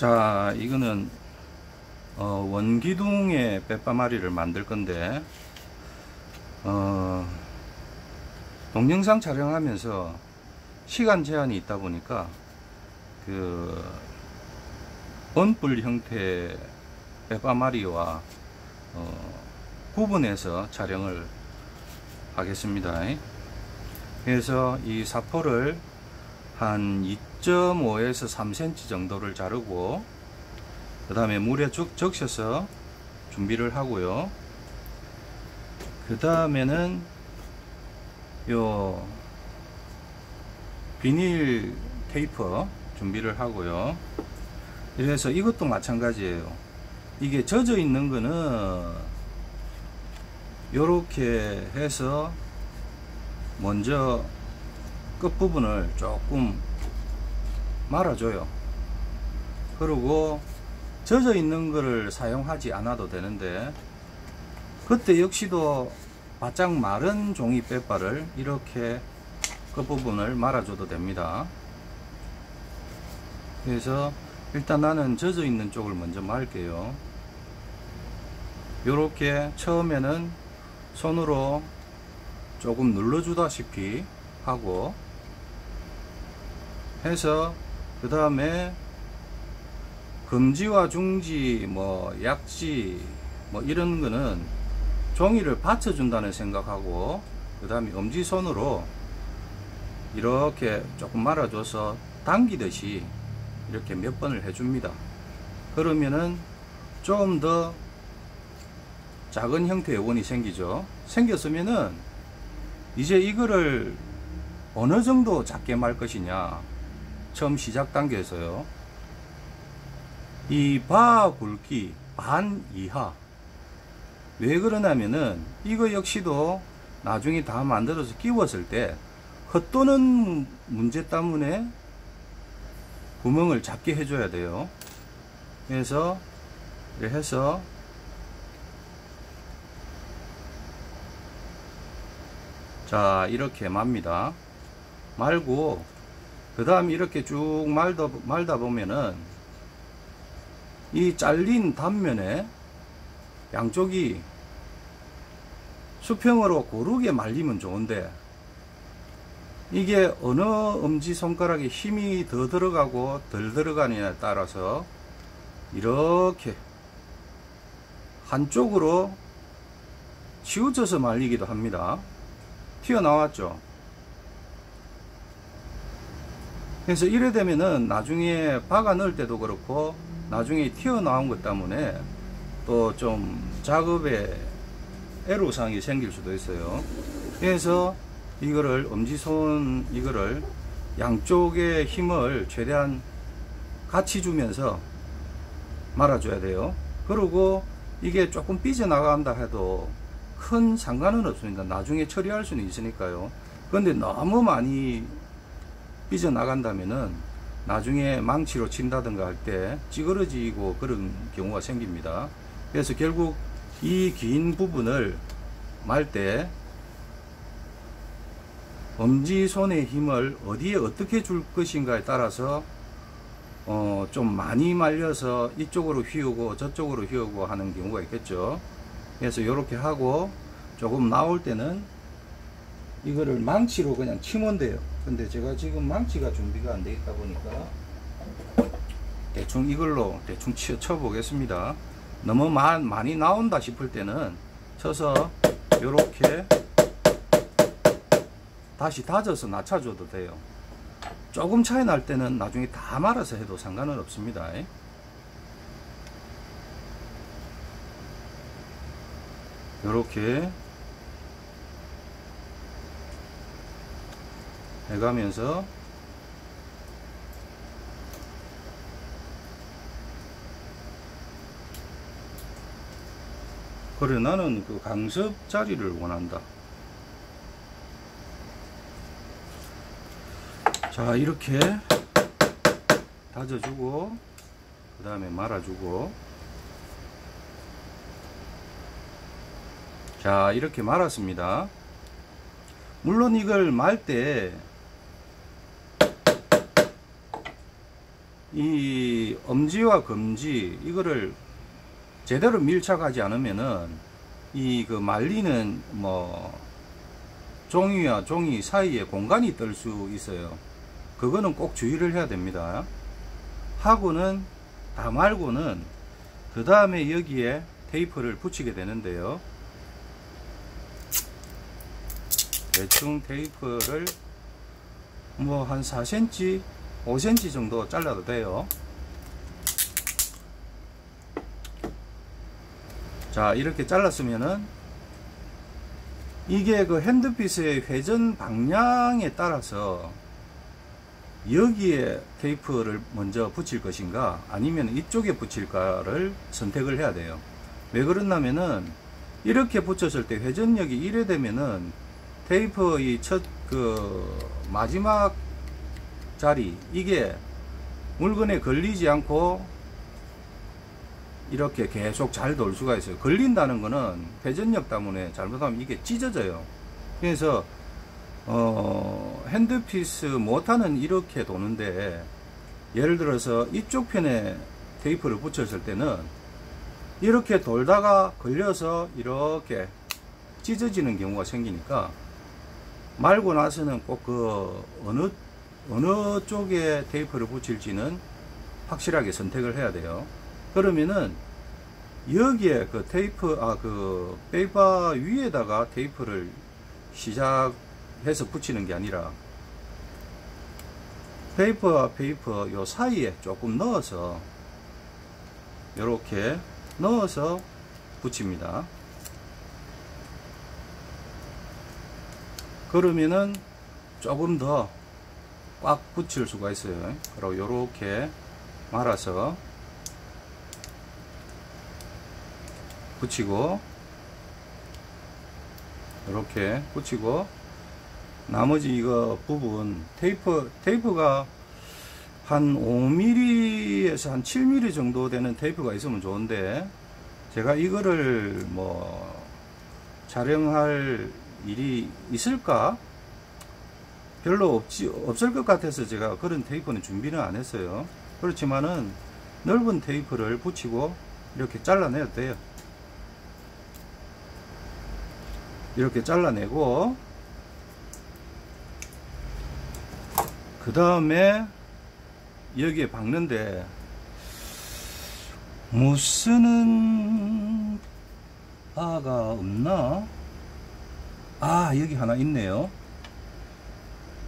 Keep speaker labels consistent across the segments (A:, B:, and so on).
A: 자, 이거는 원기둥의 빼빠마리를 만들 건데, 동영상 촬영하면서 시간 제한이 있다 보니까 그 원뿔 형태의 빼빠마리와 구분해서 촬영을 하겠습니다. 그래서 이 사포를 한 2.5에서 3cm 정도를 자르고, 그 다음에 물에 쭉 적셔서 준비를 하고요. 그 다음에는 요 비닐 테이프 준비를 하고요. 그래서 이것도 마찬가지예요. 이게 젖어 있는 거는 요렇게 해서 먼저 끝부분을 조금 말아줘요. 그리고 젖어 있는 거를 사용하지 않아도 되는데, 그때 역시도 바짝 마른 종이 빼빠를 이렇게 끝부분을 말아줘도 됩니다. 그래서 일단 나는 젖어 있는 쪽을 먼저 말게요. 요렇게 처음에는 손으로 조금 눌러주다시피 하고 해서, 그 다음에 금지와 중지, 약지, 이런 거는 종이를 받쳐준다는 생각하고, 그 다음에 엄지손으로 이렇게 조금 말아줘서 당기듯이 이렇게 몇 번을 해줍니다. 그러면은 좀 더 작은 형태의 원이 생기죠. 생겼으면은 이제 이거를 어느 정도 작게 말 것이냐, 처음 시작 단계에서요, 이 바 굵기 반 이하. 왜 그러냐면은 이거 역시도 나중에 다 만들어서 끼웠을 때 헛도는 문제 때문에 구멍을 작게 해줘야 돼요. 그래서 이렇게 해서 자, 이렇게 맙니다. 말고 그 다음 이렇게 쭉 말다 보면은 이 잘린 단면에 양쪽이 수평으로 고르게 말리면 좋은데, 이게 어느 엄지손가락에 힘이 더 들어가고 덜 들어가느냐에 따라서 이렇게 한쪽으로 치우쳐서 말리기도 합니다. 튀어나왔죠. 그래서 이래 되면은 나중에 박아 넣을 때도 그렇고 나중에 튀어나온 것 때문에 또 좀 작업에 애로사항이 생길 수도 있어요. 그래서 이거를 엄지손 이거를 양쪽의 힘을 최대한 같이 주면서 말아줘야 돼요. 그리고 이게 조금 삐져나간다 해도 큰 상관은 없습니다. 나중에 처리할 수는 있으니까요. 그런데 너무 많이 삐져나간다면은 나중에 망치로 친다든가 할 때 찌그러지고 그런 경우가 생깁니다. 그래서 결국 이 긴 부분을 말 때 엄지손의 힘을 어디에 어떻게 줄 것인가에 따라서 좀 많이 말려서 이쪽으로 휘우고 저쪽으로 휘우고 하는 경우가 있겠죠. 그래서 이렇게 하고 조금 나올 때는 이거를 망치로 그냥 치면 돼요. 근데 제가 지금 망치가 준비가 안 돼 있다 보니까 대충 이걸로 대충 쳐 보겠습니다. 너무 많이 나온다 싶을 때는 쳐서 이렇게 다시 다져서 낮춰줘도 돼요. 조금 차이 날 때는 나중에 다 말아서 해도 상관은 없습니다. 이렇게 해가면서 그래, 나는 그 강섭 자리를 원한다. 자, 이렇게 다져주고 그 다음에 말아주고, 자, 이렇게 말았습니다. 물론 이걸 말 때 이 엄지와 검지 이거를 제대로 밀착하지 않으면은 이 그 말리는 뭐 종이와 종이 사이에 공간이 뜰 수 있어요. 그거는 꼭 주의를 해야 됩니다. 하고는 다 말고는 그 다음에 여기에 테이프를 붙이게 되는데요. 대충 테이프를 뭐 한 4cm 5cm 정도 잘라도 돼요. 자, 이렇게 잘랐으면은 이게 그 핸드피스의 회전 방향에 따라서 여기에 테이프를 먼저 붙일 것인가 아니면 이쪽에 붙일까를 선택을 해야 돼요. 왜 그러냐면은 이렇게 붙였을 때 회전력이 이래 되면은 테이프의 첫 그 마지막 자리 이게 물건에 걸리지 않고 이렇게 계속 잘 돌 수가 있어요. 걸린다는 거는 회전력 때문에 잘못하면 이게 찢어져요. 그래서 핸드피스 모터는 이렇게 도는데 예를 들어서 이쪽 편에 테이프를 붙였을 때는 이렇게 돌다가 걸려서 이렇게 찢어지는 경우가 생기니까 말고 나서는 꼭 그 어느 쪽에 테이프를 붙일지는 확실하게 선택을 해야 돼요. 그러면은 여기에 그 테이프 그 페이퍼 위에다가 테이프를 시작해서 붙이는 게 아니라 페이퍼와 페이퍼 요 사이에 조금 넣어서 이렇게 넣어서 붙입니다. 그러면은 조금 더 꽉 붙일 수가 있어요. 그리고 요렇게 말아서 붙이고 이렇게 붙이고 나머지 이거 부분 테이프가 한 5mm에서 한 7mm 정도 되는 테이프가 있으면 좋은데 제가 이거를 뭐 촬영할 일이 있을까 별로 없을 것 같아서 제가 그런 테이프는 준비는 안 했어요. 그렇지만은 넓은 테이프를 붙이고 이렇게 잘라내도 돼요. 이렇게 잘라내고 그 다음에 여기에 박는데 무쓰는 바가 없나? 아, 여기 하나 있네요.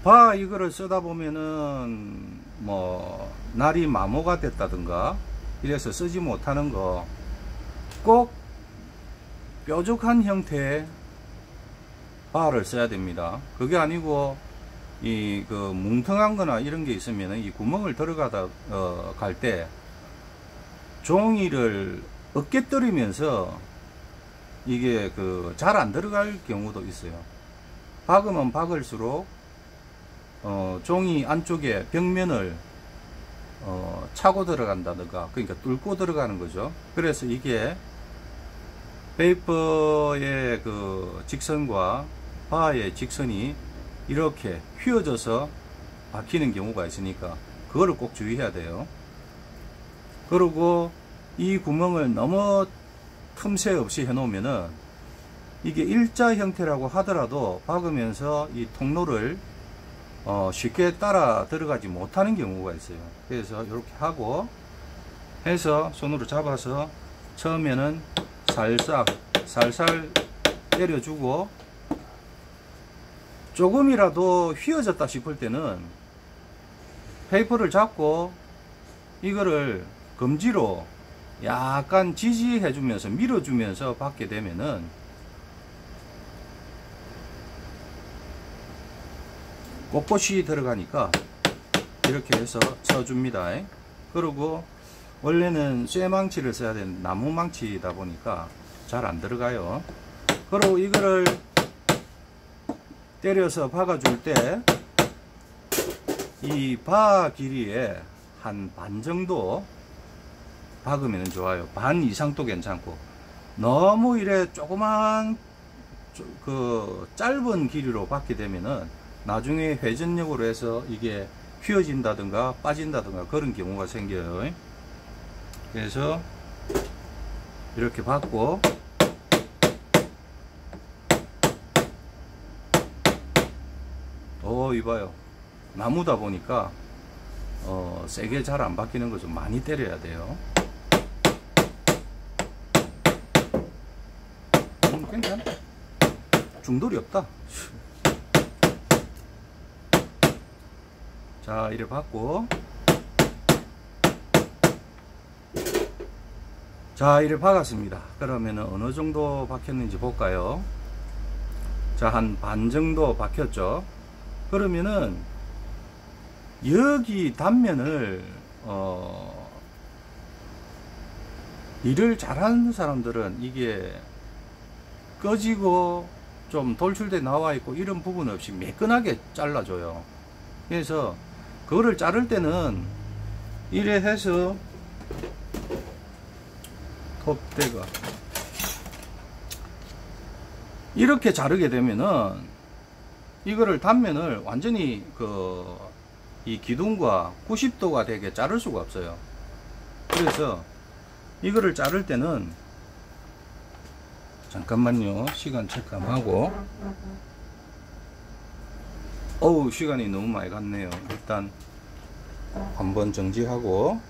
A: 바 이거를 쓰다 보면은 뭐 날이 마모가 됐다든가 이래서 쓰지 못하는 거 꼭 뾰족한 형태의 바를 써야 됩니다. 그게 아니고 이 그 뭉텅한 거나 이런 게 있으면 이 구멍을 들어가다 갈 때 종이를 으깨뜨리면서 이게 그 잘 안 들어갈 경우도 있어요. 박으면 박을수록 종이 안쪽에 벽면을 차고 들어간다든가 그러니까 뚫고 들어가는 거죠. 그래서 이게 페이퍼의 그 직선과 바의 직선이 이렇게 휘어져서 박히는 경우가 있으니까 그거를 꼭 주의해야 돼요. 그리고 이 구멍을 너무 틈새 없이 해 놓으면은 이게 일자 형태라고 하더라도 박으면서 이 통로를 쉽게 따라 들어가지 못하는 경우가 있어요. 그래서 이렇게 하고 해서 손으로 잡아서 처음에는 살살 때려주고 조금이라도 휘어졌다 싶을 때는 페이퍼를 잡고 이거를 검지로 약간 지지해 주면서 밀어주면서 박게 되면은 꼿꼿이 들어가니까 이렇게 해서 쳐줍니다. 그리고 원래는 쇠망치를 써야 되는 나무 망치다 보니까 잘 안 들어가요. 그리고 이거를 때려서 박아줄 때 이 바 길이에 한 반 정도 박으면 좋아요. 반 이상도 괜찮고 너무 이래 조그만 그 짧은 길이로 박게 되면은 나중에 회전력으로 해서 이게 휘어진다든가 빠진다든가 그런 경우가 생겨요. 그래서 이렇게 받고 이봐요. 나무다 보니까 세게 잘 안 바뀌는 거 좀 많이 때려야 돼요. 괜찮아. 중돌이 없다. 자, 이래 받고, 자, 이래 박았습니다. 그러면은 어느 정도 박혔는지 볼까요? 자, 한 반 정도 박혔죠. 그러면은 여기 단면을 일을 잘하는 사람들은 이게 꺼지고 좀 돌출돼 나와 있고 이런 부분 없이 매끈하게 잘라줘요. 그래서 그거를 자를 때는 이래 해서 톱대가 이렇게 자르게 되면은 이거를 단면을 완전히 이 기둥과 90도가 되게 자를 수가 없어요. 그래서 이거를 자를 때는 잠깐만요. 시간 체크하고. 시간이 너무 많이 갔네요. 일단 한번 정지하고